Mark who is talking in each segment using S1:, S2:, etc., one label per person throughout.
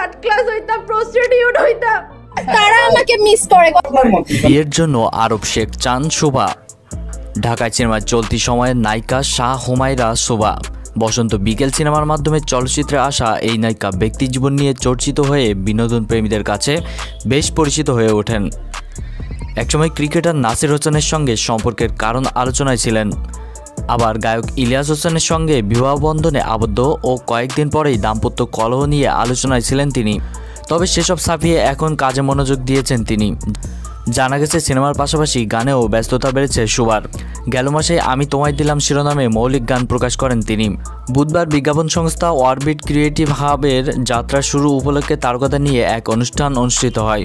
S1: Third class হইতাম, prostitute হইতাম।
S2: তারা আমাকে মিস করে।
S3: বিয়ের জন্য আরব শেখ চান শোভা। ঢাকায় সিনেমার চলতি সময়ের নায়িকা শাহ হুমায়রা শোভা। বসন্ত বিকেল সিনেমার মাধ্যমে চলচ্চিত্রে আসা এই নায়িকা ব্যক্তিজীবন নিয়ে চর্চিত হয়ে বিনোদন প্রেমীদের কাছে বেশ পরিচিত হয়ে ওঠেন। একসময় ক্রিকেটার নাসির হোসেনের সঙ্গে সম্পর্কের কারণ আলোচনায় ছিলেন। আবার গায়ক ইলিয়াস হোসেনের সঙ্গে বিবাহ বন্ধনে আবদ্ধ ও কয়েকদিন পরেই দাম্পত্য কলহ নিয়ে আলোচনায় ছিলেন তিনি। তবে সেসব ছাপিয়ে এখন কাজে মনোযোগ দিয়েছেন তিনি। জানা গেছে সিনেমার পাশাপাশি গানেও ব্যস্ততা বেড়েছে শোভার। গেল মাসে আমি তোমায় দিলাম শিরোনামে মৌলিক গান প্রকাশ করেন তিনি। বুধবার বিজ্ঞাপন সংস্থা অরবিট ক্রিয়েটিভ হাবের যাত্রা শুরু উপলক্ষে তার কথা নিয়ে এক অনুষ্ঠান অনুষ্ঠিত হয়।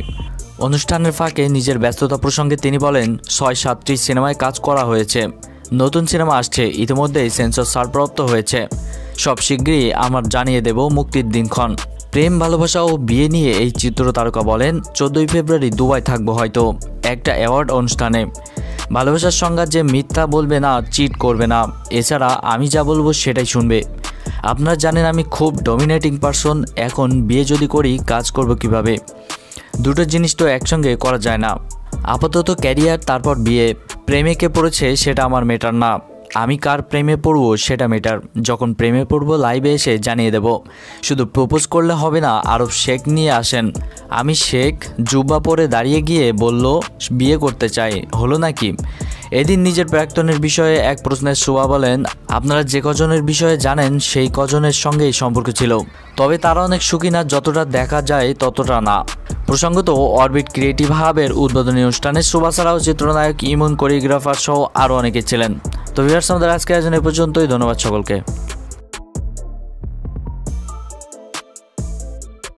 S3: অনুষ্ঠানের ফাঁকে নিজের ব্যস্ততা প্রসঙ্গে তিনি বলেন, ৬-৭টি সিনেমায় কাজ করা হয়েছে, নতুন সিনেমা আসছে, ইতিমধ্যেই সেন্সর ছাড়প্রাপ্ত হয়েছে, সব শিগগিরই আমার জানিয়ে দেব মুক্তির দিনক্ষণ। প্রেম ভালোবাসা ও বিয়ে নিয়ে এই চিত্র তারকা বলেন, 14ই ফেব্রুয়ারি দুবাই থাকবো হয়তো একটা অ্যাওয়ার্ড অনুষ্ঠানে। ভালোবাসার সংজ্ঞা যে মিথ্যা বলবে না, চিট করবে না, এছাড়া আমি যা বলবো সেটাই শুনবে। আপনারা জানেন আমি খুব ডমিনেটিং পারসন, এখন বিয়ে যদি করি কাজ করব কিভাবে? দুটো জিনিস তো একসঙ্গে করা যায় না। আপাতত ক্যারিয়ার, তারপর বিয়ে। প্রেমে কে পড়েছে সেটা আমার ম্যাটার না, আমি কার প্রেমে পড়বো সেটা ম্যাটার। যখন প্রেমে পড়বো লাইভে এসে জানিয়ে দেব। শুধু প্রপোজ করলে হবে না, আরব শেখ নিয়ে আসেন। আমি শেখ জুব্বা পরে দাঁড়িয়ে গিয়ে বলল বিয়ে করতে চাই, হলো নাকি? এদিন নিজের প্রাক্তনের বিষয়ে এক প্রশ্নের শোভা বলেন, আপনারা যে কজনের বিষয়ে জানেন সেই কজনের সঙ্গেই সম্পর্ক ছিল, তবে তারা অনেক সুখী না, যতটা দেখা যায় ততটা না। প্রসঙ্গত অরবিট ক্রিয়েটিভ হাবের উদ্বোধনী অনুষ্ঠানে শোভা ছাড়াও চিত্রনায়ক ইমন, কোরিওগ্রাফার সহ আরও অনেকে ছিলেন। তো ভিউয়ার্স, আমাদের আজকের আয়োজন এ পর্যন্তই। ধন্যবাদ সকলকে।